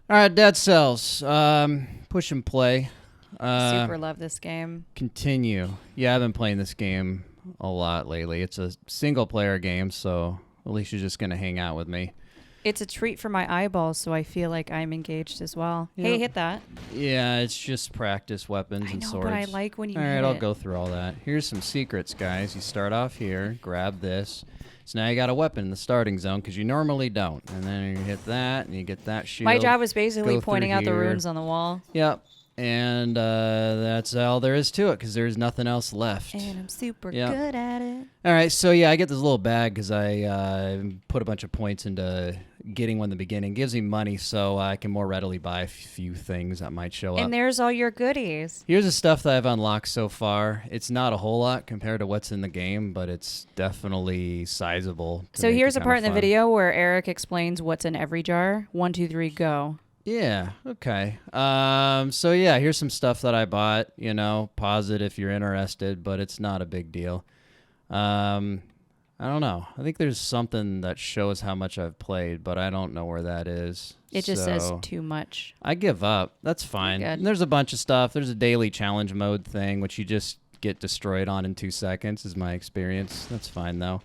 All right, Dead Cells. Push and play. Super love this game. Continue. Yeah, I've been playing this game a lot lately. It's a single-player game, so at least you're just gonna hang out with me. It's a treat for my eyeballs, so I feel like I'm engaged as well. Yep. Hey, hit that. Yeah, it's just practice weapons I and know, swords. but I like when you All hit right, I'll it. go through all that. Here's some secrets, guys. You start off here, grab this. So now you got a weapon in the starting zone because you normally don't. And then you hit that, and you get that shield. My job was basically Go pointing through out the here. runes on the wall. Yep. And that's all there is to it because there's nothing else left. And I'm super Yep. good at it. All right, so yeah, I get this little bag because I put a bunch of points into getting one in the beginning. Gives me money so I can more readily buy a few things that might show up. And there's all your goodies. Here's the stuff that I've unlocked so far. It's not a whole lot compared to what's in the game, but it's definitely sizable. So here's a part in the video where Eric explains what's in every jar. 1, 2, 3, go. Yeah, okay. So yeah, here's some stuff that I bought, pause it if you're interested, but it's not a big deal. I don't know. I think there's something that shows how much I've played, but I don't know where that is. It just says So too much. I give up. That's fine. Good. And there's a bunch of stuff. There's a daily challenge mode thing, which you just get destroyed on in 2 seconds, is my experience. That's fine, though.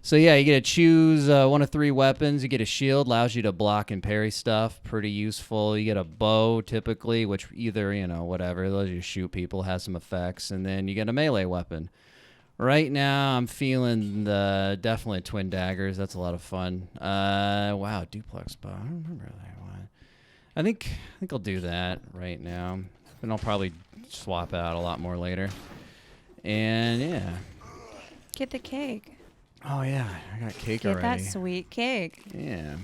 So, yeah, you get to choose one of 3 weapons. You get a shield, allows you to block and parry stuff. Pretty useful. You get a bow, typically, which either, whatever, allows you to shoot people, has some effects. And then you get a melee weapon. Right now, I'm feeling definitely twin daggers. That's a lot of fun. Wow, duplex bow. I don't remember that one. I think I'll do that right now. And I'll probably swap out a lot more later. And, yeah. Get the cake. Oh, yeah, I got cake Get already. that sweet cake. Yeah.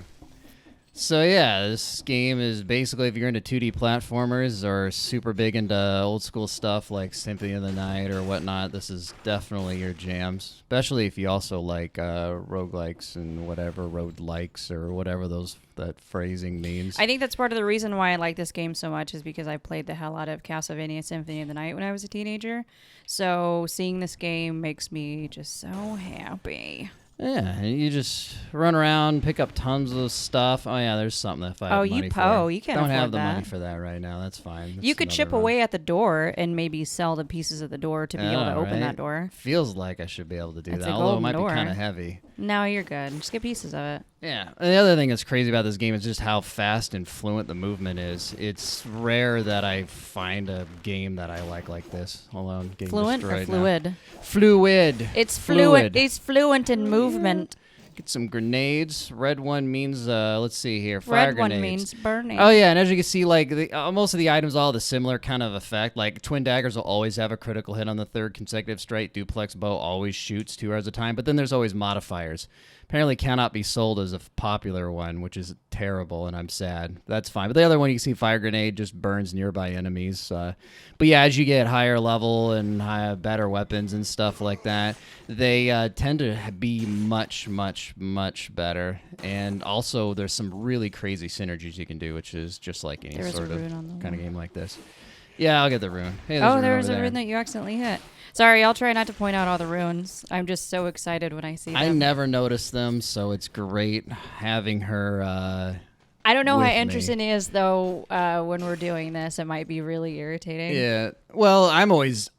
So, yeah, this game is basically, if you're into 2D platformers or super big into old school stuff like Symphony of the Night or whatnot, this is definitely your jams. Especially if you also like roguelikes and whatever, road-likes or whatever that phrasing means. I think that's part of the reason why I like this game so much is because I played the hell out of Castlevania Symphony of the Night when I was a teenager. So seeing this game makes me just so happy. Yeah, and you just run around, pick up tons of stuff. Oh, yeah, there's something if I have money for. You can't Don't have afford the that. money for that right now. That's fine. You That's could chip another away at the door and maybe sell the pieces of the door to be able to open that door. Feels like I should be able to do It's that, a although it golden might door. be kind of heavy. No, you're good. Just get pieces of it. Yeah. And the other thing that's crazy about this game is just how fast and fluent the movement is. It's rare that I find a game that I like this. Hold on. Getting Fluent or destroyed now. fluid? Fluid. It's fluent. It's fluent in movement. Get some grenades. Red one means, let's see here, fire Red grenades. one means burning. Oh, yeah, and as you can see, like, most of the items all have the similar kind of effect. Like, twin daggers will always have a critical hit on the 3rd consecutive strike. Duplex bow always shoots 2 hours at a time, but then there's always modifiers. Apparently cannot be sold as a popular one, which is terrible, and I'm sad. That's fine. But the other one, you can see fire grenade just burns nearby enemies. But yeah, as you get higher level and better weapons and stuff like that, they tend to be much, much, much better. And also, there's some really crazy synergies you can do, which is just like any There is sort a of rune on the kind of wall. game like this. Yeah, I'll get the rune. Hey, there's There's over a there. rune that you accidentally hit. Sorry, I'll try not to point out all the runes. I'm just so excited when I see them. I never noticed them, so it's great having her. I don't know with how me. interesting it is, though, when we're doing this. It might be really irritating. Yeah. Well, I'm always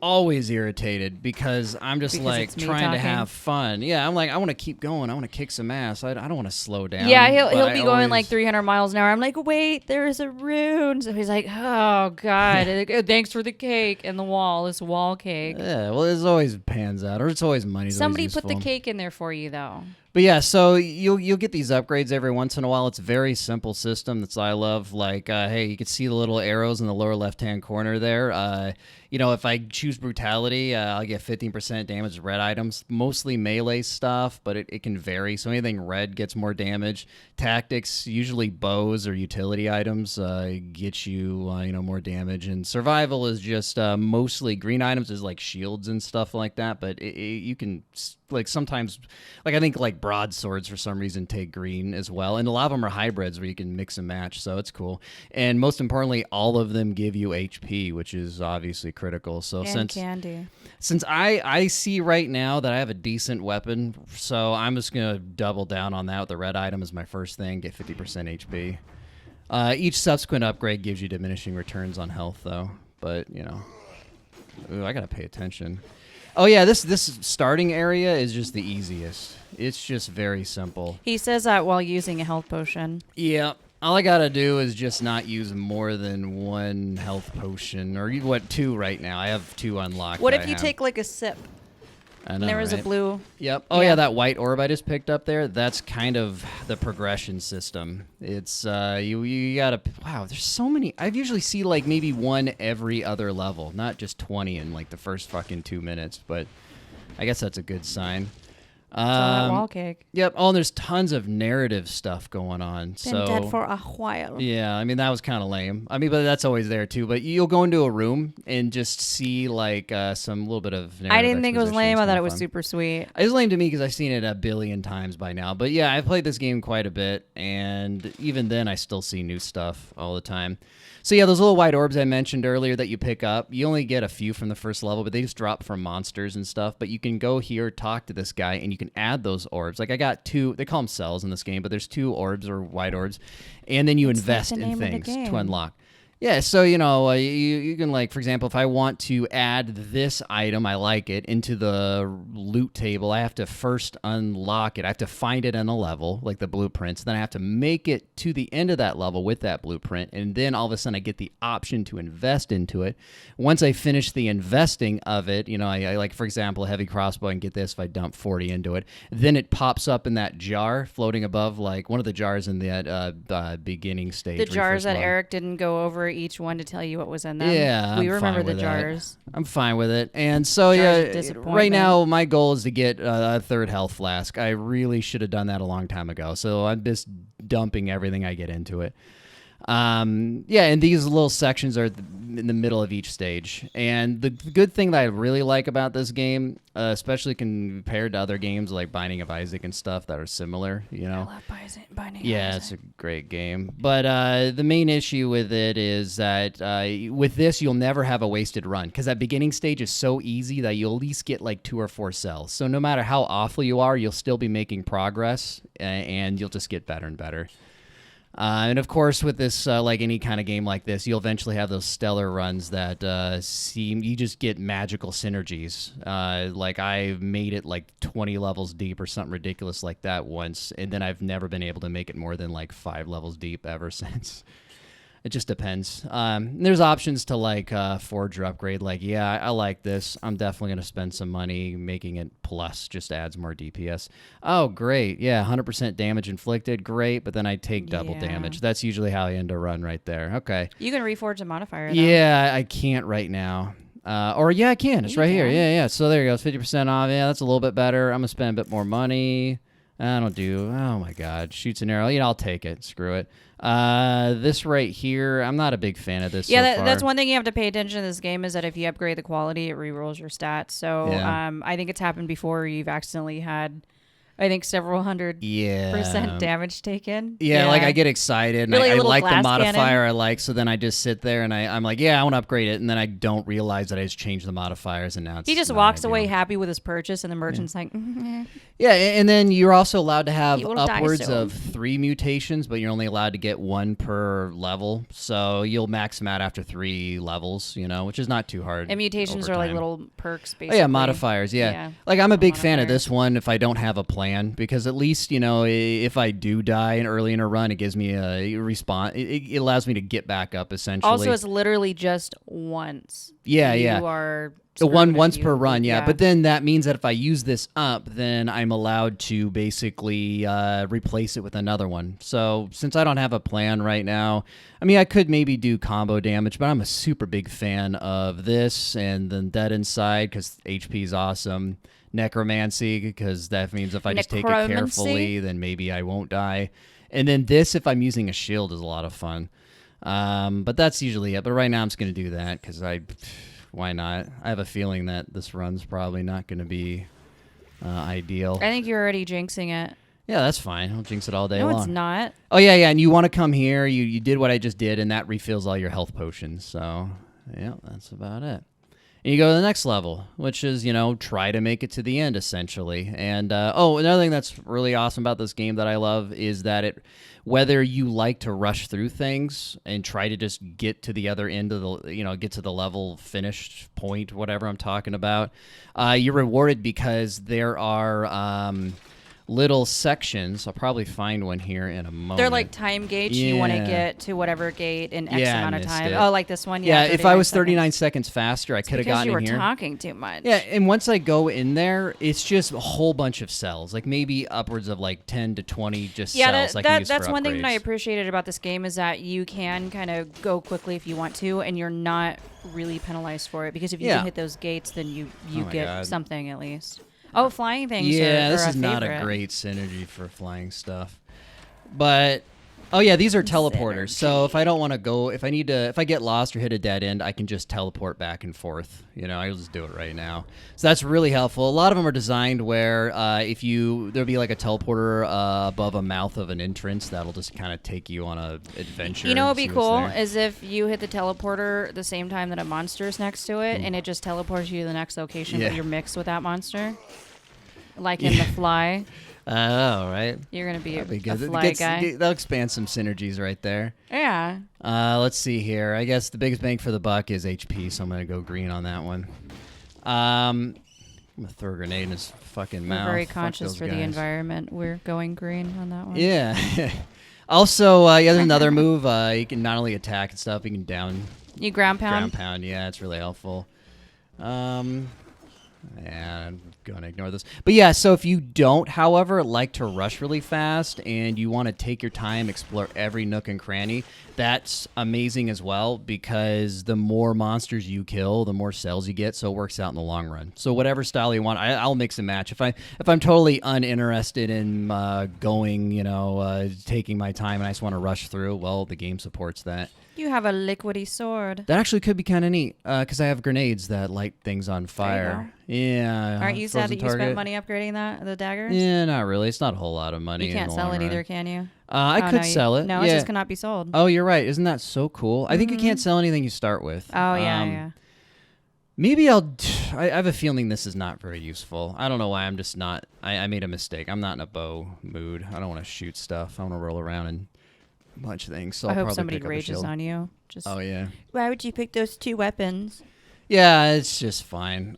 irritated because I'm just Because like it's me trying to talking. have fun. Yeah, I'm like, I want to keep going. I want to kick some ass. I don't want to slow down. Yeah, but he'll I be going always- like 300 miles an hour. I'm like, wait, there's a rune. So he's like, oh, God. Thanks for the cake and the wall. This wall cake. Yeah, well, it always pans out, or it's always money. Somebody put the cake in there for you, though. But yeah, so you'll get these upgrades every once in a while. It's a very simple system that's I love. Like, hey, you can see the little arrows in the lower left-hand corner there. If I choose brutality, I'll get 15% damage to red items, mostly melee stuff, but it can vary. So anything red gets more damage. Tactics, usually bows or utility items, get you more damage. And survival is just mostly green items, is like shields and stuff like that. But you can sometimes, I think broadswords for some reason take green as well, and a lot of them are hybrids where you can mix and match, so it's cool. And most importantly, all of them give you HP, which is obviously critical. So And candy. since I see right now that I have a decent weapon, so I'm just gonna double down on that with the red item as my first thing, get 50% HP. Each subsequent upgrade gives you diminishing returns on health, though. But, you know. Ooh, I got to pay attention. Oh, yeah, this starting area is just the easiest. It's just very simple. He says that while using a health potion. Yeah. All I got to do is just not use more than one health potion. Or, what, 2 right now. I have 2 unlocked. What if you take, like, a sip? I know, And there was right? a blue. Yep. Oh, yeah, that white orb I just picked up there, that's kind of the progression system. It's, you gotta, wow, there's so many. I usually see, like, maybe 1 every other level, not just 20 in, like, the first fucking 2 minutes, but I guess that's a good sign. It's all that wall cake. Yep. Oh, and there's tons of narrative stuff going on. Been dead for a while. Yeah, I mean, that was kind of lame. I mean, but that's always there, too. But you'll go into a room and just see, like, some little bit of narrative I didn't think it was lame. I thought it was fun. super sweet. It's lame to me because I've seen it a billion times by now. But yeah, I've played this game quite a bit, and even then I still see new stuff all the time. So yeah, those little white orbs I mentioned earlier that you pick up, you only get a few from the first level, but they just drop from monsters and stuff. But you can go here, talk to this guy, and you can add those orbs. Like I got 2, they call them cells in this game, but there's 2 orbs or white orbs, and then you invest in things to unlock. Yeah, so, you know, you can, like, for example, if I want to add this item, I like it, into the loot table, I have to first unlock it. I have to find it in a level, like the blueprints. Then I have to make it to the end of that level with that blueprint, and then all of a sudden I get the option to invest into it. Once I finish the investing of it, you know, I like, for example, a heavy crossbow, I can get this if I dump 40 into it. Then it pops up in that jar floating above, like, one of the jars in that beginning stage. The jars that Eric didn't go over each one to tell you what was in them. Yeah, we I'm remember fine the with jars. I'm fine with it. And so, Jars of yeah, right now my goal is to get a 3rd health flask. I really should have done that a long time ago. So I'm just dumping everything I get into it. Yeah, and these little sections are in the middle of each stage. And the good thing that I really like about this game, especially compared to other games like Binding of Isaac and stuff that are similar, you know. I love Binding of Yeah, Isaac. it's a great game. But the main issue with it is that with this, you'll never have a wasted run because that beginning stage is so easy that you'll at least get like 2 or 4 cells. So no matter how awful you are, you'll still be making progress and you'll just get better and better. And of course, with this, like any kind of game like this, you'll eventually have those stellar runs that you just get magical synergies. Like I made it like 20 levels deep or something ridiculous like that once, and then I've never been able to make it more than like 5 levels deep ever since. It just depends. There's options to like forge or upgrade. Like, yeah, I like this. I'm definitely going to spend some money making it plus. Just adds more DPS. Oh, great. Yeah, 100% damage inflicted. Great. But then I take double damage. That's usually how I end a run right there. Okay. You can reforge a modifier, though. Yeah, I can't right now. Or yeah, I can. It's right here. Yeah. So there you go. It's 50% off. Yeah, that's a little bit better. I'm going to spend a bit more money. I don't do. Oh my God, shoots an arrow. You know, I'll take it. Screw it. This right here, I'm not a big fan of this. Yeah, so that's one thing you have to pay attention to this game is that if you upgrade the quality, it rerolls your stats. So I think it's happened before. You've accidentally had, I think, several hundred % damage taken. Yeah, like I get excited and really I like the glass modifier cannon. I like, so then I just sit there and I'm like, yeah, I want to upgrade it, and then I don't realize that I just changed the modifiers, and now it's he just not walks ideal. away happy with his purchase, and the merchant's like, Yeah, and then you're also allowed to have will die upwards soon. of 3 mutations, but you're only allowed to get 1 per level, so you'll max them out after 3 levels, you know, which is not too hard. and mutations over are like time. little perks, basically. Oh, yeah, modifiers, yeah. Like, I'm a big fan of Modifiers. this one if I don't have a plan, because at least, you know, if I do die early in a run, it gives me a respawn. It allows me to get back up, essentially. Also, it's literally just once. Yeah, you yeah. are The screwed one if once you- per run, yeah. But then that means that if I use this up, then I'm allowed to basically replace it with another one. So since I don't have a plan right now, I mean, I could maybe do combo damage, but I'm a super big fan of this and then Dead Inside because HP is awesome. Necromancy because that means if I just take it carefully, then maybe I won't die. And then this, if I'm using a shield, is a lot of fun. But that's usually it. But right now I'm just going to do that because why not? I have a feeling that this run's probably not going to be ideal. I think you're already jinxing it. Yeah, that's fine. I'll jinx it all day No, long. it's not. Oh, yeah. And you want to come here. You did what I just did, and that refills all your health potions. So, yeah, that's about it. And you go to the next level, which is, try to make it to the end, essentially. And, another thing that's really awesome about this game that I love is that whether you like to rush through things and try to just get to the other end of get to the level finished point, whatever I'm talking about, you're rewarded because there are little sections. I'll probably find one here in a moment. They're like time gauge. Yeah. You want to get to whatever gate in X amount of time. It. Oh, like this one? Yeah, if I was 39 seconds faster, I could have gotten in here. Because you were talking too much. Yeah, and once I go in there, it's just a whole bunch of cells, like maybe upwards of like 10 to 20 just cells. That's one thing that I appreciated about this game is that you can kind of go quickly if you want to, and you're not really penalized for it, because if you can hit those gates, then you get something at least. Oh, flying things. Yeah, this are is not a great synergy for flying stuff. But these are teleporters. So if I don't want to go, if I get lost or hit a dead end, I can just teleport back and forth. I'll just do it right now. So that's really helpful. A lot of them are designed where there'll be like a teleporter above a mouth of an entrance that'll just kind of take you on a adventure. What would be cool is if you hit the teleporter the same time that a monster is next to it, and it just teleports you to the next location, but you're mixed with that monster, like in The Fly. Oh, right. You're going to be a fly guy. That'll expand some synergies right there. Yeah. Let's see here. I guess the biggest bang for the buck is HP, so I'm going to go green on that one. I'm going to throw a grenade in his fucking mouth. We're very conscious for the environment. We're going green on that one. Yeah. Also, there's another move. You can not only attack and stuff, you can down... You ground pound? Ground pound, yeah. It's really helpful. Yeah, I'm going to ignore this. But yeah, so if you don't, however, like to rush really fast and you want to take your time, explore every nook and cranny, that's amazing as well, because the more monsters you kill, the more cells you get, so it works out in the long run. So whatever style you want, I'll mix and match. If I'm totally uninterested in going, taking my time and I just want to rush through, well, the game supports that. You have a liquidy sword. That actually could be kind of neat, because I have grenades that light things on fire. Yeah. Aren't you sad that you spent money upgrading the daggers? Yeah, not really. It's not a whole lot of money. You can't sell it either, can you? I could sell it. No, it just cannot be sold. Oh, you're right. Isn't that so cool? I think you can't sell anything you start with. Oh, yeah. Maybe I have a feeling this is not very useful. I don't know why. I'm just not. I made a mistake. I'm not in a bow mood. I don't want to shoot stuff. I want to roll around and bunch of things. So I I'll hope somebody pick up rages on you. Oh yeah. Why would you pick those two weapons? Yeah, it's just fine.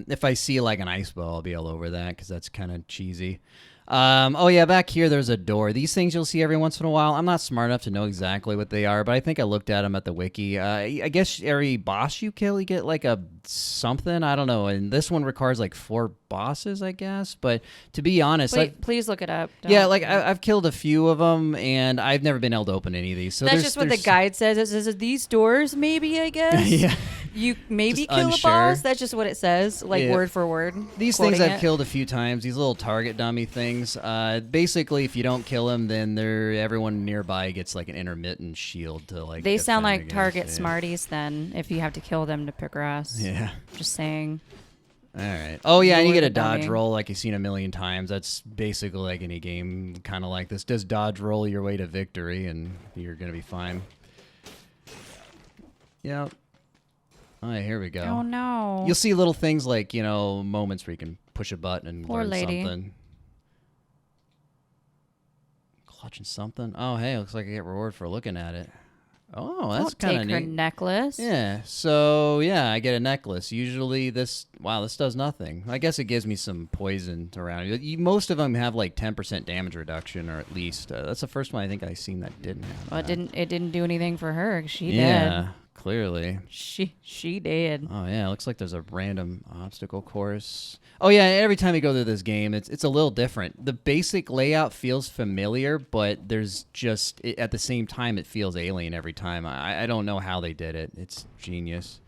If I see like an ice bow, I'll be all over that because that's kind of cheesy. Back here there's a door. These things you'll see every once in a while. I'm not smart enough to know exactly what they are, but I think I looked at them at the wiki. I guess every boss you kill, you get like a something. I don't know. And this one requires like 4 bosses, I guess. But to be honest, please look it up. I've killed a few of them, and I've never been able to open any of these. So that's just what the guide says. It says these doors, maybe, I guess. Yeah. You maybe just kill unsure. a boss. That's just what it says, word for word. These things I've killed a few times. These little target dummy things. Basically, if you don't kill them, then everyone nearby gets like an intermittent shield to like. They sound like target smarties. Then, if you have to kill them to progress. Yeah. Just saying. All right. Oh yeah, and you get a dodge roll like you've seen a million times. That's basically like any game, kind of like this. Just dodge roll your way to victory, and you're gonna be fine. Yep. All right, here we go. Oh no! You'll see little things like moments where you can push a button and learn something. Clutching something. Oh hey, looks like I get reward for looking at it. Oh, that's kind of neat. Take her necklace. Yeah. So yeah, I get a necklace. Usually this does nothing. I guess it gives me some poison around. Most of them have like 10% damage reduction, or at least that's the first one I think I've seen that didn't have. Well, it didn't do anything for her. She did. Yeah, clearly. She did. Oh yeah, it looks like there's a random obstacle course. Oh yeah, every time you go through this game, it's a little different. The basic layout feels familiar, but there's just at the same time it feels alien every time. I don't know how they did it. It's genius.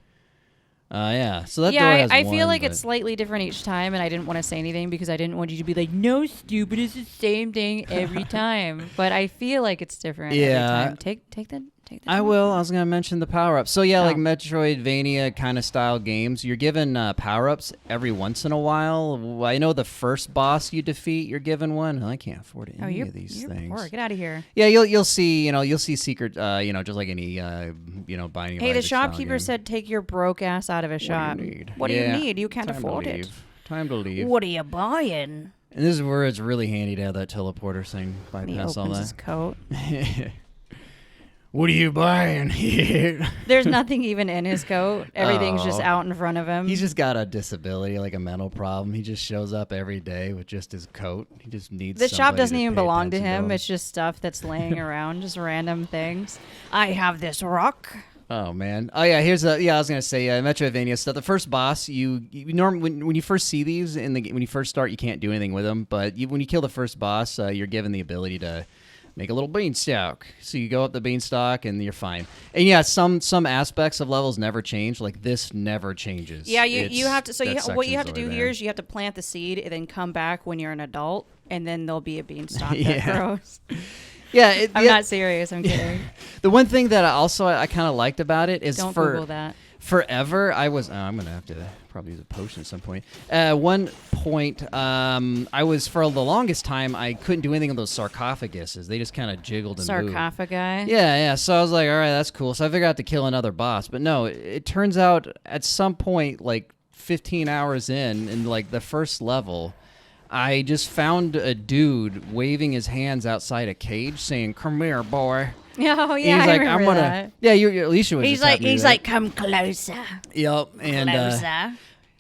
So that door has I feel like it's slightly different each time, and I didn't want to say anything because I didn't want you to be like, no, stupid, it's the same thing every time. But I feel like it's different every time. Take Take the I will. I was going to mention the power-ups. So, yeah, like Metroidvania kind of style games, you're given power-ups every once in a while. I know the first boss you defeat, you're given one. I can't afford any of these things. Poor. Get out of here. Yeah, you'll see, you'll see secret, just like any, Binding of Hey, the Isaac style shopkeeper game. said take your broke ass out of a shop. What do you need? You can't afford it. Time to leave. What are you buying? And this is where it's really handy to have that teleporter thing. Bypass all that. He opens his coat. What are you buying? There's nothing even in his coat. Everything's just out in front of him. He's just got a disability, like a mental problem. He just shows up every day with just his coat. He just needs the shop doesn't even belong to him. It's just stuff that's laying around, just random things. I have this rock. Oh man! Oh yeah, I was gonna say Metroidvania stuff. The first boss, you normally when you first see these when you first start, you can't do anything with them. But when you kill the first boss, you're given the ability to make a little beanstalk. So you go up the beanstalk and you're fine. And yeah, some aspects of levels never change. Like this never changes. Yeah, you have to. So what you have to do here is you have to plant the seed and then come back when you're an adult, and then there'll be a beanstalk that grows. Yeah, I'm not serious. I'm kidding. The one thing that I kind of liked about it is don't Google that. Forever, I was. I'm gonna have to probably use a potion at some point. One point, I was for the longest time I couldn't do anything with those sarcophaguses. They just kind of jiggled and moved. Sarcophagi. Yeah. So I was like, all right, that's cool. So I figured out to kill another boss, but no, it turns out at some point, like 15 hours in like the first level, I just found a dude waving his hands outside a cage saying, "Come here, boy." Oh yeah, I remember that. Yeah, Alicia was. He's like, come closer. Yep, and closer.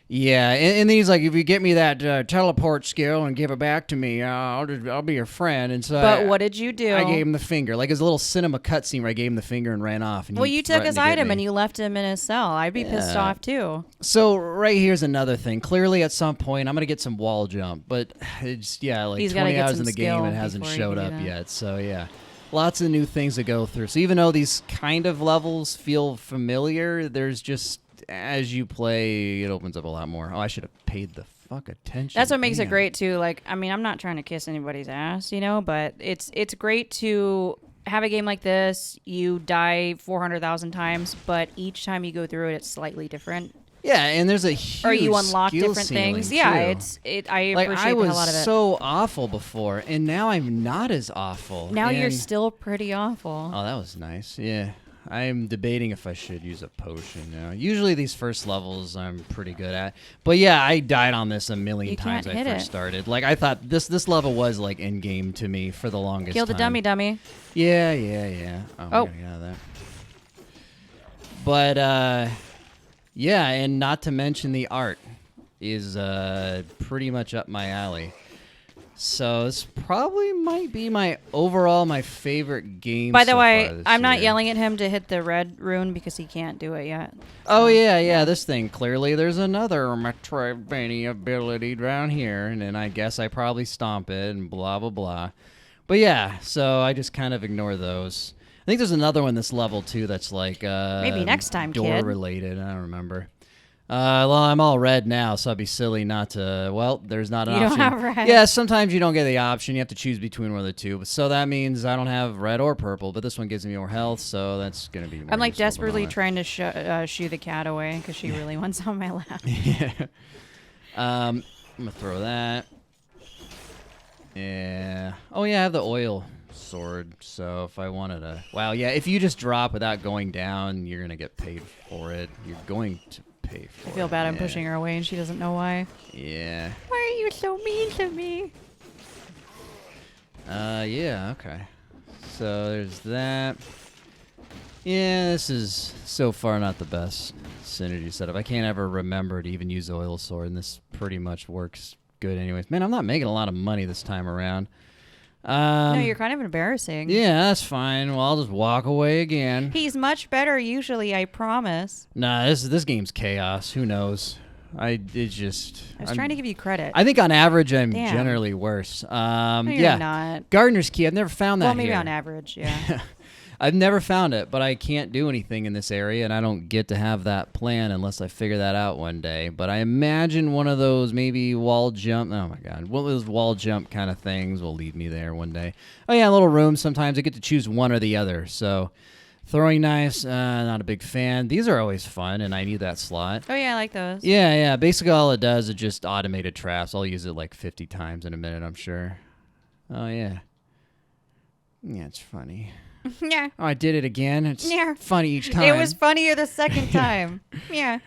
Yeah, and then he's like, if you get me that teleport skill and give it back to me, I'll be your friend. And so, but what did you do? I gave him the finger, like his little cinema cutscene where I gave him the finger and ran off. And well, you took his item and you left him in his cell. I'd be pissed off too. So right here's another thing. Clearly, at some point, I'm gonna get some wall jump, but it's like he's 20 hours in the game and it hasn't showed up yet. So yeah. Lots of new things to go through. So even though these kind of levels feel familiar, there's just, as you play, it opens up a lot more. Oh, I should have paid the fuck attention. That's what makes it great, too. Like, I mean, I'm not trying to kiss anybody's ass, but it's great to have a game like this. You die 400,000 times, but each time you go through it, it's slightly different. Yeah, and there's a huge or you unlock different things. Yeah, I appreciate the hell out of it. I was so awful before, and now I'm not as awful. Now you're still pretty awful. Oh, that was nice. Yeah, I'm debating if I should use a potion now. Usually these first levels I'm pretty good at, but yeah, I died on this a million times when I first started. Like I thought this level was like end game to me for the longest time. Kill the dummy. Yeah. Oh, I gotta get out of that. But yeah, and not to mention the art is pretty much up my alley. So this probably might be my favorite game. By the way, I'm not yelling at him to hit the red rune because he can't do it yet. Oh yeah, this thing clearly there's another Metroidvania ability down here, and then I guess I probably stomp it and blah blah blah. But yeah, so I just kind of ignore those. I think there's another one this level too that's like maybe next time, door related. I don't remember. Well, I'm all red now, so I'd be silly not to. Well, there's not an option. You don't have red. Yeah, sometimes you don't get the option. You have to choose between one of the two. So that means I don't have red or purple. But this one gives me more health, so that's gonna be. I'm like desperately trying to shoo the cat away because she really wants on my lap. Yeah. I'm gonna throw that. Yeah. Oh yeah, I have the oil sword, so if I wanted to... Wow, yeah, if you just drop without going down, you're going to get paid for it. You're going to pay for it. I feel bad I'm pushing her away and she doesn't know why. Yeah. Why are you so mean to me? Yeah, okay. So there's that. Yeah, this is so far not the best synergy setup. I can't ever remember to even use the oil sword, and this pretty much works good anyways. Man, I'm not making a lot of money this time around. No, you're kind of embarrassing. Yeah, that's fine. Well, I'll just walk away again. He's much better usually, I promise. Nah, this game's chaos. Who knows? I was trying to give you credit. I think on average I'm generally worse. No, you're not. Gardener's Key. I've never found that. Well, maybe on average, yeah. I've never found it, but I can't do anything in this area, and I don't get to have that plan unless I figure that out one day. But I imagine one of those maybe wall jump. Oh my god, one of those wall jump kind of things will lead me there one day. Oh yeah, little rooms. Sometimes I get to choose one or the other. So Throwing knives, not a big fan. These are always fun, and I need that slot. Oh, yeah, I like those. Yeah. Basically, all it does is just automated traps. I'll use it like 50 times in a minute, I'm sure. Oh, yeah. Yeah, it's funny. Yeah. Oh, I did it again. It's funny each time. It was funnier the second time. Yeah.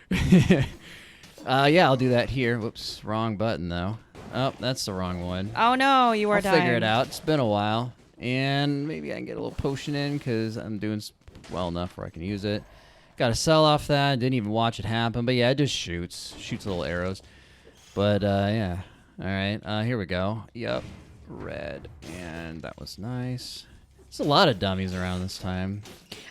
Yeah, I'll do that here. Whoops, wrong button, though. Oh, that's the wrong one. Oh, no, you are dying. I'll figure it out. It's been a while. And maybe I can get a little potion in because I'm doing well enough where I can use it. Got to sell off that. Didn't even watch it happen. But yeah, it just shoots little arrows. But yeah. All right. Here we go. Yep. Red. And that was nice. There's a lot of dummies around this time.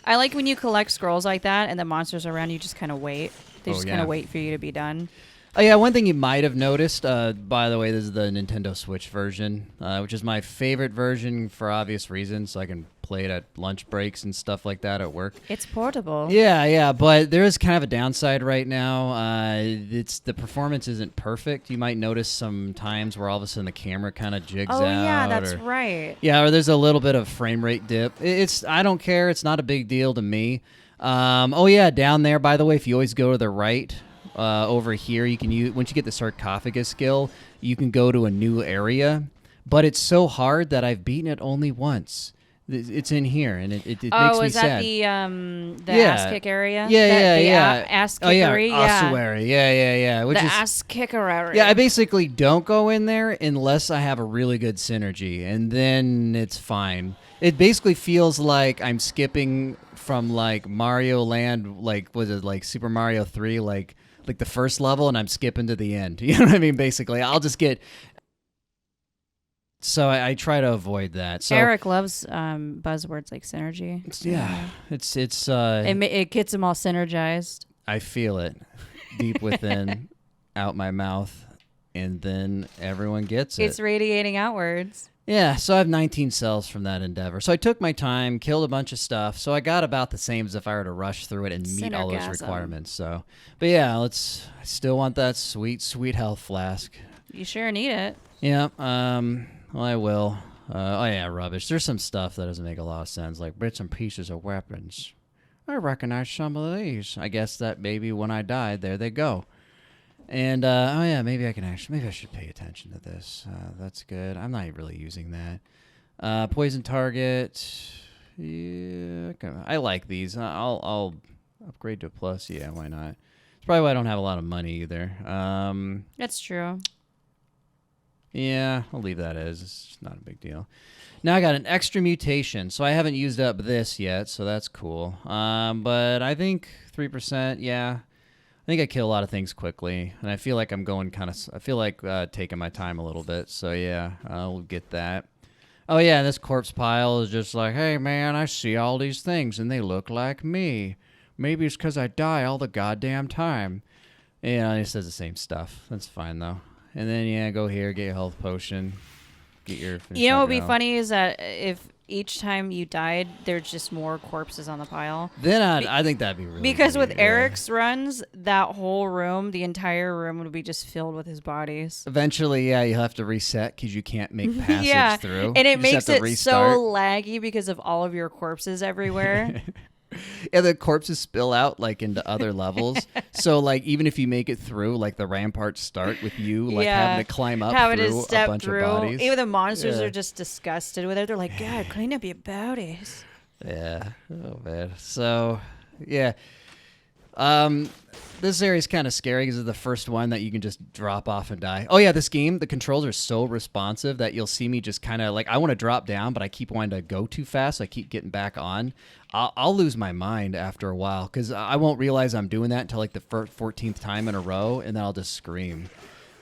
I like when you collect scrolls like that and the monsters around you just kind of wait. They just kind of wait for you to be done. Oh, yeah, one thing you might have noticed, by the way, this is the Nintendo Switch version, which is my favorite version for obvious reasons, so I can play it at lunch breaks and stuff like that at work. It's portable. Yeah, but there is kind of a downside right now. The performance isn't perfect. You might notice some times where all of a sudden the camera kind of jigs out. Oh, yeah, that's right. Yeah, or there's a little bit of frame rate dip. I don't care. It's not a big deal to me. Oh, yeah, down there, by the way, if you always go to the right... over here, you can use once you get the sarcophagus skill, you can go to a new area. But it's so hard that I've beaten it only once. It's in here, and it makes me sad. Oh, is that the ass kick area? Yeah. Ass kickery, ossuary. Yeah. The ass kicker area. Yeah, I basically don't go in there unless I have a really good synergy, and then it's fine. It basically feels like I'm skipping from like Mario Land, like was it like Super Mario 3, like the first level, and I'm skipping to the end. You know what I mean? Basically, I'll just get. So I try to avoid that. So Eric loves buzzwords like synergy. It gets him all synergized. I feel it deep within, out my mouth, and then everyone gets it. It's radiating outwards. Yeah, so I have 19 cells from that endeavor. So I took my time, killed a bunch of stuff. So I got about the same as if I were to rush through it and meet all those requirements. So, but yeah, I still want that sweet, sweet health flask. You sure need it. Yeah, well, I will. Oh yeah, rubbish. There's some stuff that doesn't make a lot of sense, like bits and pieces of weapons. I recognize some of these. I guess that maybe when I die, there they go. And, oh yeah, maybe I should pay attention to this. That's good. I'm not really using that. Poison target. Yeah, I like these. I'll upgrade to a plus. Yeah, why not? It's probably why I don't have a lot of money either. That's true. Yeah, I'll leave that as. It's just not a big deal. Now I got an extra mutation, so I haven't used up this yet, so that's cool. But I think 3%, yeah. I think I kill a lot of things quickly, and I feel like I'm going taking my time a little bit, so yeah, I'll get that. Oh yeah, this corpse pile is just like, hey man, I see all these things, and they look like me. Maybe it's because I die all the goddamn time. Yeah, it says the same stuff. That's fine, though. And then, yeah, go here, get your health potion, get your... You know what would be funny is that if each time you died, there's just more corpses on the pile. Then I think that'd be really Because with Eric's runs, that whole room, the entire room would be just filled with his bodies. Eventually, yeah, you'll have to reset because you can't make passage through. And it makes it so laggy because of all of your corpses everywhere. Yeah, the corpses spill out like into other levels. So like even if you make it through, like the ramparts start with you like having to climb up through a bunch of bodies. Even the monsters are just disgusted with it. They're like, God, clean up your bodies. Yeah. Oh man. So yeah. This area is kind of scary because it's the first one that you can just drop off and die. Oh yeah, this game, the controls are so responsive that you'll see me just kind of like, I want to drop down, but I keep wanting to go too fast. So I keep getting back on. I'll lose my mind after a while because I won't realize I'm doing that until like the 14th time in a row, and then I'll just scream.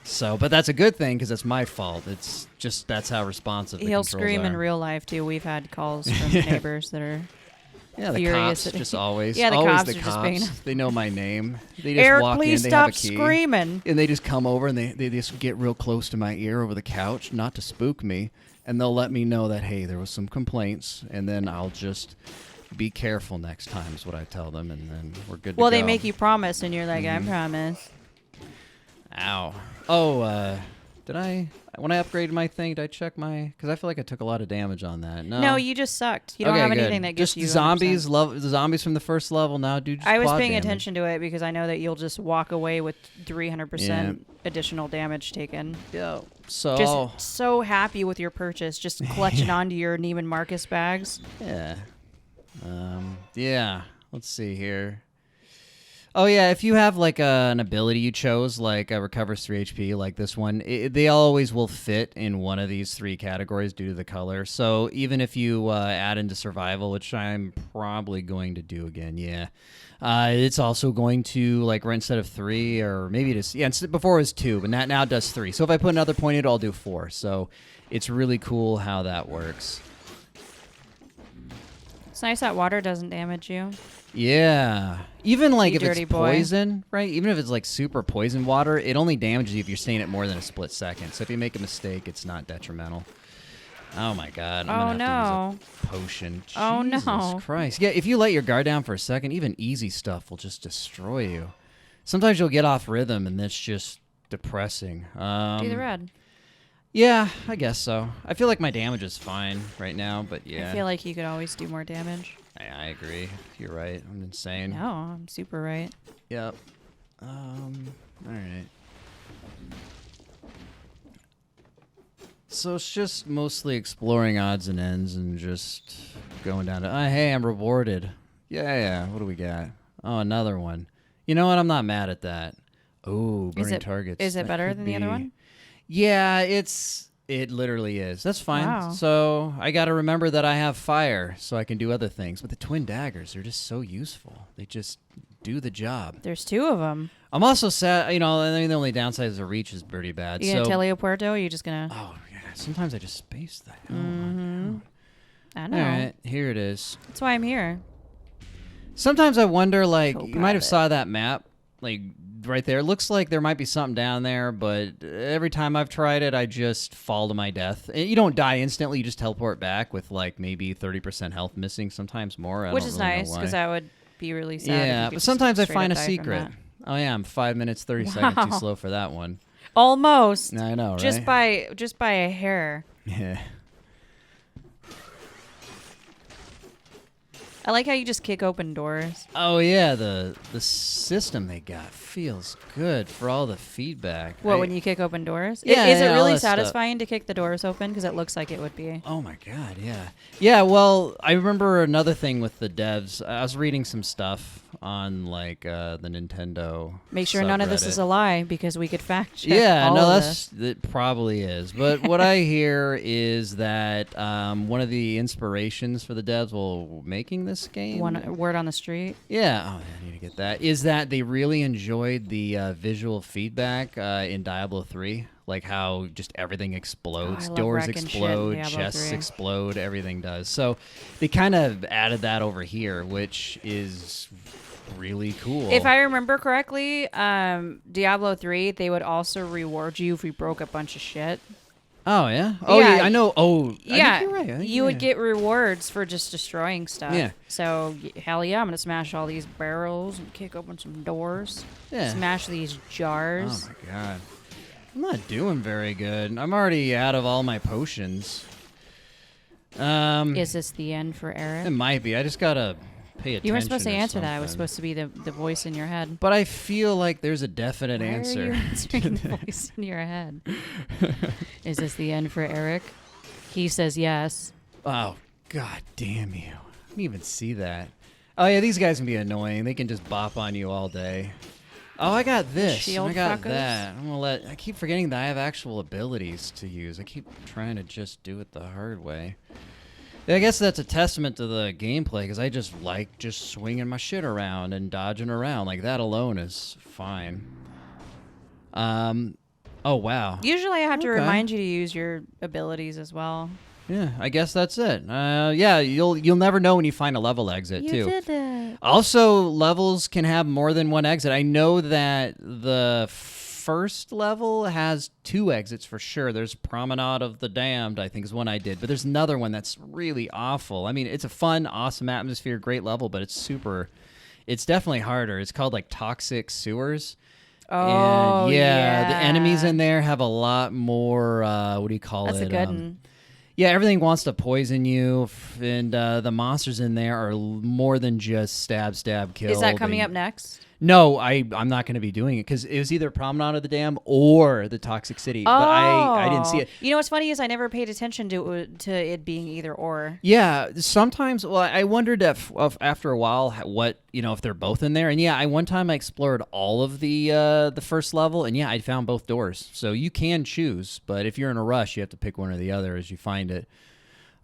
So, but that's a good thing because it's my fault. It's just that's how responsive the controls are. He'll scream in real life too. We've had calls from neighbors that are the furious. Cops just always. Yeah, the always cops the are cops. just being... They know my name. They just Eric, walk please in. They stop have a key, screaming. And they just come over and they just get real close to my ear over the couch, not to spook me, and they'll let me know that hey, there was some complaints, and then I'll just be careful next time is what I tell them, and then we're good to go. Well, they make you promise, and you're like, I promise. Ow. Oh, Did I, when I upgraded my thing, did I check my, because I feel like I took a lot of damage on that. No, you just sucked. You don't have anything that gives just you zombies. 100%. Love the zombies from the first level. Now, dude, just I was quad paying damage. attention to it because I know that you'll just walk away with 300% additional damage taken. Yeah. So just so happy with your purchase, just clutching onto your Neiman Marcus bags. Yeah. Yeah. Let's see here. Oh yeah, if you have like an ability you chose, like recovers 3 HP, like this one, they always will fit in one of these 3 categories due to the color. So even if you add into survival, which I'm probably going to do again, it's also going to, like, instead of 3, or maybe it is, before it was 2, but now it does 3. So if I put another point in it, I'll do 4. So it's really cool how that works. It's nice that water doesn't damage you. Yeah. Even like if it's boy. poison, right? Even if it's like super poison water, it only damages you if you're staying it more than a split second. So if you make a mistake, it's not detrimental. Oh my god. I'm gonna have to use a potion. Oh Jesus no. Christ. Yeah, if you let your guard down for a second, even easy stuff will just destroy you. Sometimes you'll get off rhythm and that's just depressing. Do the red. Yeah, I guess so. I feel like my damage is fine right now, but yeah. I feel like you could always do more damage. I agree. You're right. I'm insane. No, I'm super right. Yep. All right. So it's just mostly exploring odds and ends and just going down to, hey, I'm rewarded. Yeah. What do we got? Oh, another one. You know what? I'm not mad at that. Oh, burning targets. Is it better than the other one? Yeah, it literally is. That's fine. Wow. So I got to remember that I have fire so I can do other things. But the twin daggers, they're just so useful. They just do the job. There's 2 of them. I'm also sad, I mean, the only downside is the reach is pretty bad. You gonna teleporto, or are you just gonna... Oh, yeah. Sometimes I just space the hell. I know. All right, here it is. That's why I'm here. Sometimes I wonder, like, So you might have private. saw that map, like, right there. It looks like there might be something down there, but every time I've tried it, I just fall to my death. You don't die instantly. You just teleport back with, like, maybe 30% health missing, sometimes more. Which is nice, because that would be really sad. Yeah, but sometimes I find a secret. Oh, yeah, I'm 5 minutes, 30 seconds too slow for that one. Almost. I know, right? Just by a hair. Yeah. I like how you just kick open doors. Oh yeah, the system they got feels good for all the feedback. When you kick open doors? Yeah, is it all really that stuff. satisfying to kick the doors open? Because it looks like it would be. Oh my god, yeah. Yeah, well, I remember another thing with the devs. I was reading some stuff on like the Nintendo. Make sure none of this subreddit. is a lie, because we could fact check. Yeah, all no, of this. it probably is. But what I hear is that one of the inspirations for the devs while making this game. One word on the street. Yeah, I need to get that. Is that they really enjoyed the visual feedback in Diablo 3, like how just everything explodes, I love doors wrecking shit in explode, Diablo chests 3. explode, everything does. So they kind of added that over here, which is really cool. If I remember correctly, Diablo 3, they would also reward you if you broke a bunch of shit. Oh yeah. Oh Yeah. yeah. I know. Oh Yeah, I think you're right. I think, you would get rewards for just destroying stuff. Yeah. So hell yeah, I'm gonna smash all these barrels and kick open some doors. Yeah. Smash these jars. Oh my god. I'm not doing very good. I'm already out of all my potions. Is this the end for Eric? It might be. I just gotta pay attention. You weren't supposed to or answer that. It was something. supposed to be the voice in your head. But I feel like there's a definite Why answer. are you answering the voice in your head? Is this the end for Eric? He says yes. Oh, god damn you. I didn't even see that. Oh yeah, these guys can be annoying. They can just bop on you all day. Oh, I got this. Shield I got fuckers? that. I keep forgetting that I have actual abilities to use. I keep trying to just do it the hard way. I guess that's a testament to the gameplay, because I just like just swinging my shit around and dodging around. Like, that alone is fine. Oh, wow. Usually I have to Okay. remind you to use your abilities as well. Yeah, I guess that's it. Yeah, you'll never know when you find a level exit, You too. did it. Also, levels can have more than one exit. I know that the first level has 2 exits for sure. There's Promenade of the Damned, I think is one I did. But there's another one that's really awful. I mean, it's a fun, awesome atmosphere, great level, but it's definitely harder. It's called, like, Toxic Sewers. Oh, and yeah. The enemies in there have a lot more. What do you call That's it? a good one. Yeah, everything wants to poison you, and the monsters in there are more than just stab, kill. Is that coming up next? No, I'm not going to be doing it because it was either Promenade of the Dam or the Toxic City, Oh. but I didn't see it. You know what's funny is I never paid attention to it being either or. Yeah, sometimes. Well, I wondered if after a while what if they're both in there. And yeah, one time I explored all of the first level, and yeah, I found both doors. So you can choose, but if you're in a rush, you have to pick one or the other as you find it.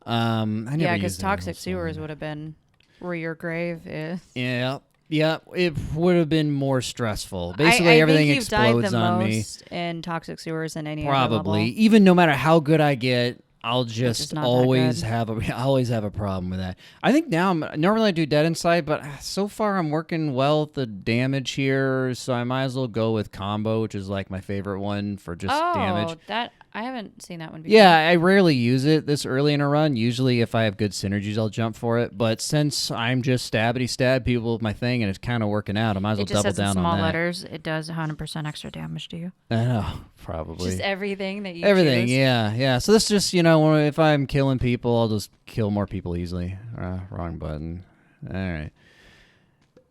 Because Toxic Sewers would have been where your grave is. Yeah. Yeah, it would have been more stressful. Basically, everything explodes on me. I think you've died the most in Toxic Sewers than any other Probably. level. Even no matter how good I get, I'll just always I have a problem with that. I think now normally I do Dead Inside, but so far I'm working well with the damage here, so I might as well go with Combo, which is like my favorite one for just damage. I haven't seen that one before. Yeah, I rarely use it this early in a run. Usually if I have good synergies, I'll jump for it. But since I'm just stab people with my thing and it's kind of working out, I might as well double down on that. It just says in small letters, it does 100% extra damage to you. I know, probably. Just everything that you Everything, choose. yeah. So this just, if I'm killing people, I'll just kill more people easily. Wrong button. All right.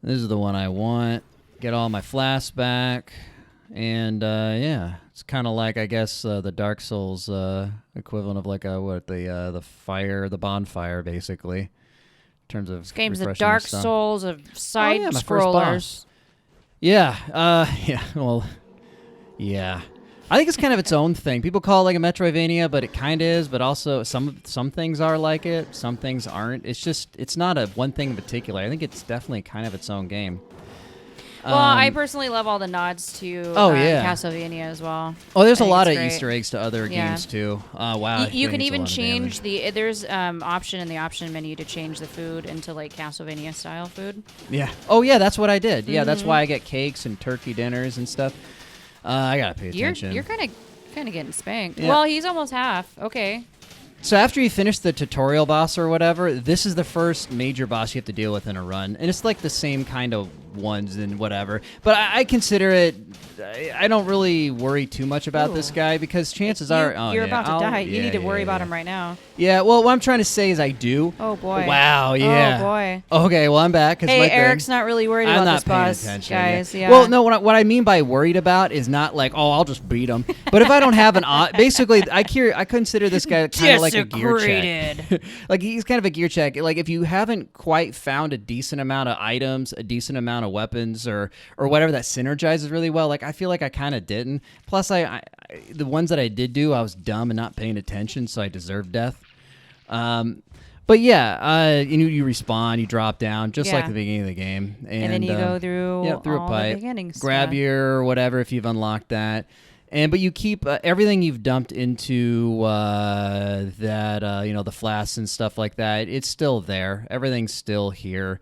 This is the one I want. Get all my flasks back. And, it's kind of like, I guess, the Dark Souls equivalent of like the bonfire, basically, in terms of this game's the refreshing Dark stuff. Souls of side my first scrollers. boss. Yeah, yeah. I think it's kind of its own thing. People call it like a Metroidvania, but it kind of is. But also, some things are like it, some things aren't. It's not a one thing in particular. I think it's definitely kind of its own game. Well, I personally love all the nods to Castlevania as well. Oh, there's a lot of Easter eggs to other games too. Wow. You can even change there's option in the option menu to change the food into like Castlevania style food. Yeah. Oh yeah, that's what I did. Yeah, that's why I get cakes and turkey dinners and stuff. I gotta pay attention. You're kind of getting spanked. Yeah. Well, he's almost half. Okay. So after you finish the tutorial boss or whatever, this is the first major boss you have to deal with in a run. And it's like the same kind of ones and whatever. But I consider it, I don't really worry too much about this guy because chances are... You're about to die. You need to worry about him right now. Yeah, well, what I'm trying to say is I do. Oh, boy. Wow, yeah. Oh, boy. Okay, well, I'm back. Hey, Eric's not really worried about this boss, guys. Yeah. Well, no, what I mean by worried about is not like, I'll just beat him. But if I don't have an... basically, I consider this guy kind of like a gear check. Like, he's kind of a gear check. Like, if you haven't quite found a decent amount of items, a decent amount of weapons, or whatever that synergizes really well, like, I feel like I kind of didn't. Plus, I the ones that I did do, I was dumb and not paying attention, so I deserved death. But yeah, you respawn, you drop down, just like the beginning of the game. And then you go through a pipe, the beginning grab stuff. your whatever if you've unlocked that. But you keep everything you've dumped into the flasks and stuff like that. It's still there. Everything's still here.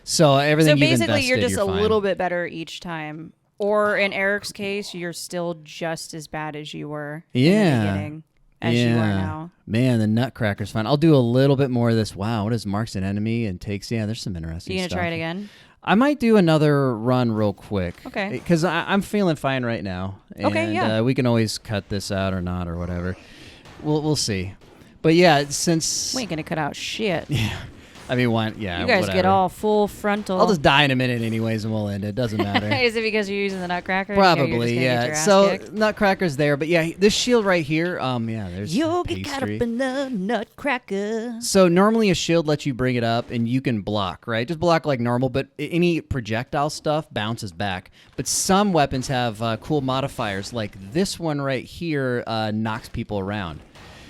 So everything. So basically, you're just fine. little bit better each time. Or in Eric's case, you're still just as bad as you were in the beginning as you are now. Man, the Nutcracker's fun. I'll do a little bit more of this. Wow, what is marks an enemy and takes? Yeah, there's some interesting stuff. You gonna try it again? I might do another run real quick. Okay. Because I'm feeling fine right now. And, okay, yeah. We can always cut this out or not or whatever. We'll see. But yeah, since... We ain't going to cut out shit. Yeah. I mean, you guys whatever. get all full frontal. I'll just die in a minute anyways and we'll end it. Doesn't matter. Is it because you're using the Nutcracker? Probably, yeah. So Nutcracker's there. But yeah, this shield right here, there's You'll get caught up in the Nutcracker. So normally a shield lets you bring it up and you can block, right? Just block like normal, but any projectile stuff bounces back. But some weapons have cool modifiers, like this one right here knocks people around.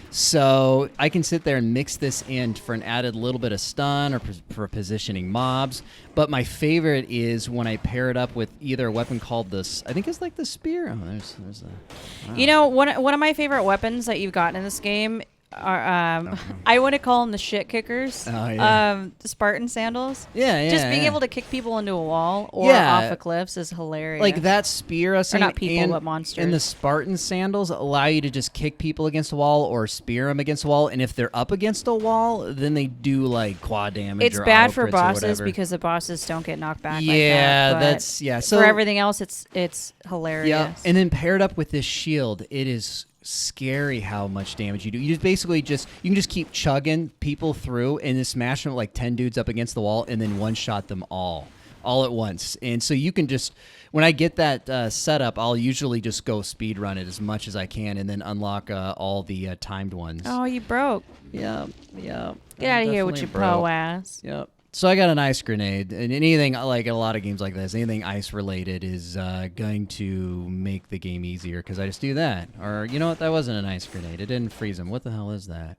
So I can sit there and mix this in for an added little bit of stun or for positioning mobs. But my favorite is when I pair it up with either a weapon called this. I think it's like the spear. Oh, there's a. Wow. You know, one of my favorite weapons that you've gotten in this game I want to call them the shit kickers. Oh, yeah. The Spartan sandals. Yeah. Just being able to kick people into a wall or off of cliffs is hilarious. Like that spear, or not people, but monsters. And the Spartan sandals allow you to just kick people against a wall or spear them against a wall. And if they're up against a wall, then they do like quad damage. It's or bad for auto crits or bosses whatever. because the bosses don't get knocked back. Yeah, like that, that's So for everything else, it's hilarious. Yeah, and then paired up with this shield, it is scary how much damage you do. You can just keep chugging people through and then smash them like 10 dudes up against the wall and then one shot them all at once. And so you can just, when I get that setup, I'll usually just go speed run it as much as I can and then unlock all the timed ones. Oh, you broke. Yeah. Get out of here with your pro ass. Yep. So I got an ice grenade, and anything like a lot of games like this, anything ice related is going to make the game easier because I just do that. Or you know what? That wasn't an ice grenade. It didn't freeze them. What the hell is that?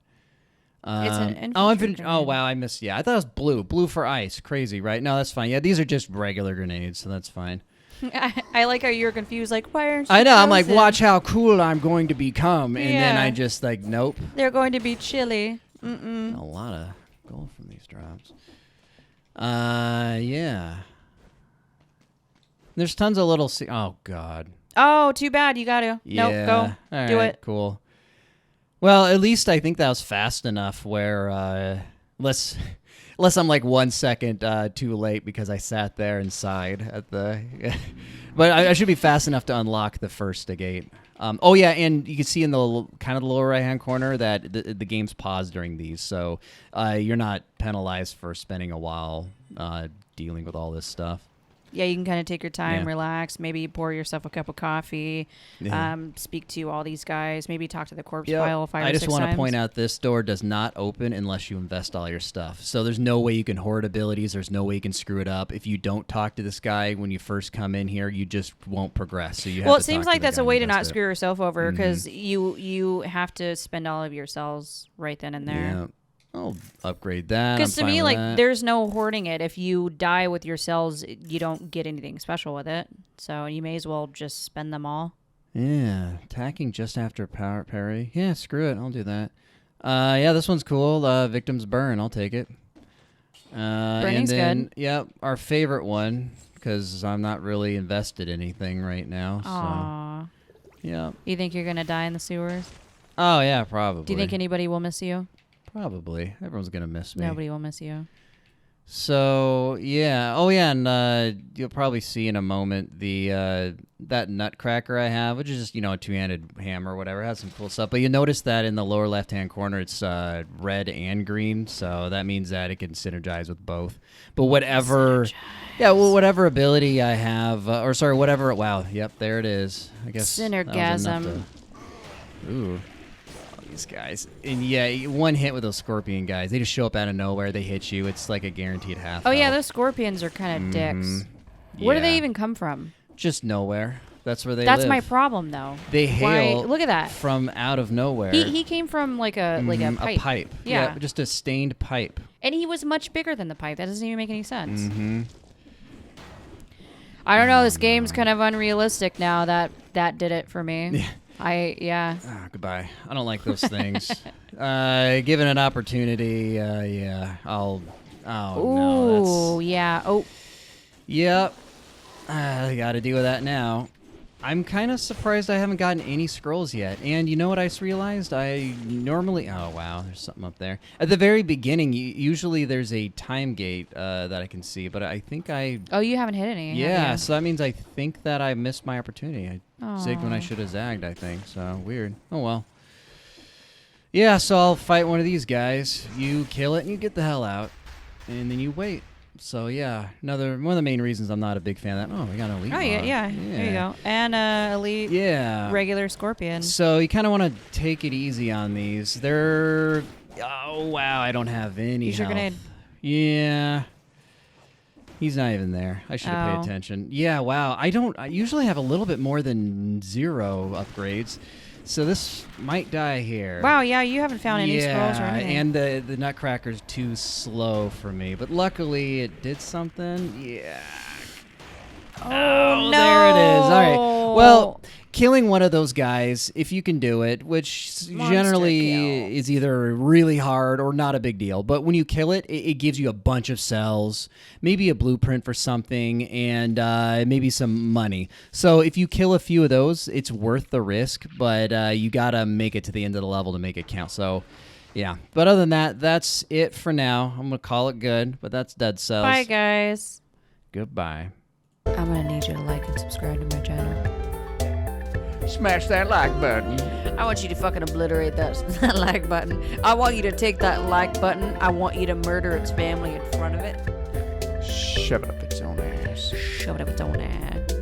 It's an infantry grenade. Oh wow, I missed. Yeah, I thought it was blue. Blue for ice. Crazy, right? No, that's fine. Yeah, these are just regular grenades, so that's fine. I like how you're confused. Like, why aren't you I know. frozen? I'm like, watch how cool I'm going to become, and then I just like, nope. They're going to be chilly. A lot of gold from these drops. Yeah. There's tons of little. Oh God. Oh, too bad. You got to. Yeah. Nope. Go. All Do right, it. Cool. Well, at least I think that was fast enough. Where unless I'm like 1 second too late because I sat there and sighed at the. But I should be fast enough to unlock the first gate. Oh yeah, and you can see in the kind of the lower right-hand corner that the game's paused during these, so you're not penalized for spending a while dealing with all this stuff. Yeah, you can kind of take your time, relax, maybe pour yourself a cup of coffee, speak to all these guys, maybe talk to the corpse pile 5 or 6 times. I just want to point out this door does not open unless you invest all your stuff. So there's no way you can hoard abilities. There's no way you can screw it up. If you don't talk to this guy when you first come in here, you just won't progress. So you have well, to it seems talk like to that's the a guy way and to not invest it. screw yourself over because you have to spend all of your cells right then and there. Yeah. I'll upgrade that. Because to I'm fine me, with like, that. there's no hoarding it. If you die with your cells, you don't get anything special with it. So you may as well just spend them all. Yeah, attacking just after power parry. Yeah, screw it. I'll do that. Yeah, this one's cool. Victims burn. I'll take it. Burning's and then, good. Yep, our favorite one because I'm not really invested in anything right now. Aww. So, yeah. You think you're gonna die in the sewers? Oh yeah, probably. Do you think anybody will miss you? Probably. Everyone's gonna miss me. Nobody will miss you. So yeah, oh yeah, and you'll probably see in a moment the that nutcracker I have, which is just a 2-handed hammer or whatever, it has some cool stuff. But you notice that in the lower left-hand corner, it's red and green, so that means that it can synergize with both. But whatever, whatever ability I have, whatever. Wow, yep, there it is. I guess Synergasm. Ooh. Guys, and yeah, one hit with those scorpion guys, they just show up out of nowhere, they hit you, it's like a guaranteed half Oh yeah, health. those scorpions are kind of dicks. Yeah. Where do they even come from? Just nowhere. That's where they That's live. my problem though. They hail look at that from out of nowhere. He came from like a pipe. A pipe. Yeah. Just a stained pipe. And he was much bigger than the pipe. That doesn't even make any sense. I don't know, this game's kind of unrealistic now. That did it for me. Yeah. Goodbye. I don't like those things. Given an opportunity, I'll. Oh Ooh, no. yeah. Oh. Yep. I got to deal with that now. I'm kind of surprised I haven't gotten any scrolls yet. And you know what I just realized? I normally... Oh, wow. There's something up there. At the very beginning, usually there's a time gate that I can see. But I think I... Oh, you haven't hit any. Yeah, have you? so that means I think that I missed my opportunity. I zigged when I should have zagged, I think. So, weird. Oh, well. Yeah, so I'll fight one of these guys. You kill it and you get the hell out. And then you wait. So yeah, one of the main reasons I'm not a big fan of that. Oh, we got an elite. Oh yeah. There you go. And elite. Yeah. Regular scorpion. So you kind of want to take it easy on these. They're. Oh wow, I don't have any. Use your health. grenade. Yeah. He's not even there. I should have paid attention. Yeah. Wow. I usually have a little bit more than 0 upgrades. So this might die here. Wow, yeah, you haven't found any scrolls or anything. And the nutcracker's too slow for me. But luckily it did something. Yeah. Oh, no. There it is. All right. Well, killing one of those guys, if you can do it, which generally is either really hard or not a big deal, but when you kill it, it gives you a bunch of cells, maybe a blueprint for something, and maybe some money. So if you kill a few of those, it's worth the risk, but you gotta make it to the end of the level to make it count. So yeah, but other than that, that's it for now. I'm gonna call it good, but that's Dead Cells. Bye, guys. Goodbye. I'm gonna need you to like and subscribe to my channel. Smash that like button. I want you to fucking obliterate that like button. I want you to take that like button. I want you to murder its family in front of it. Shove it up its own ass. Shove it up its own ass.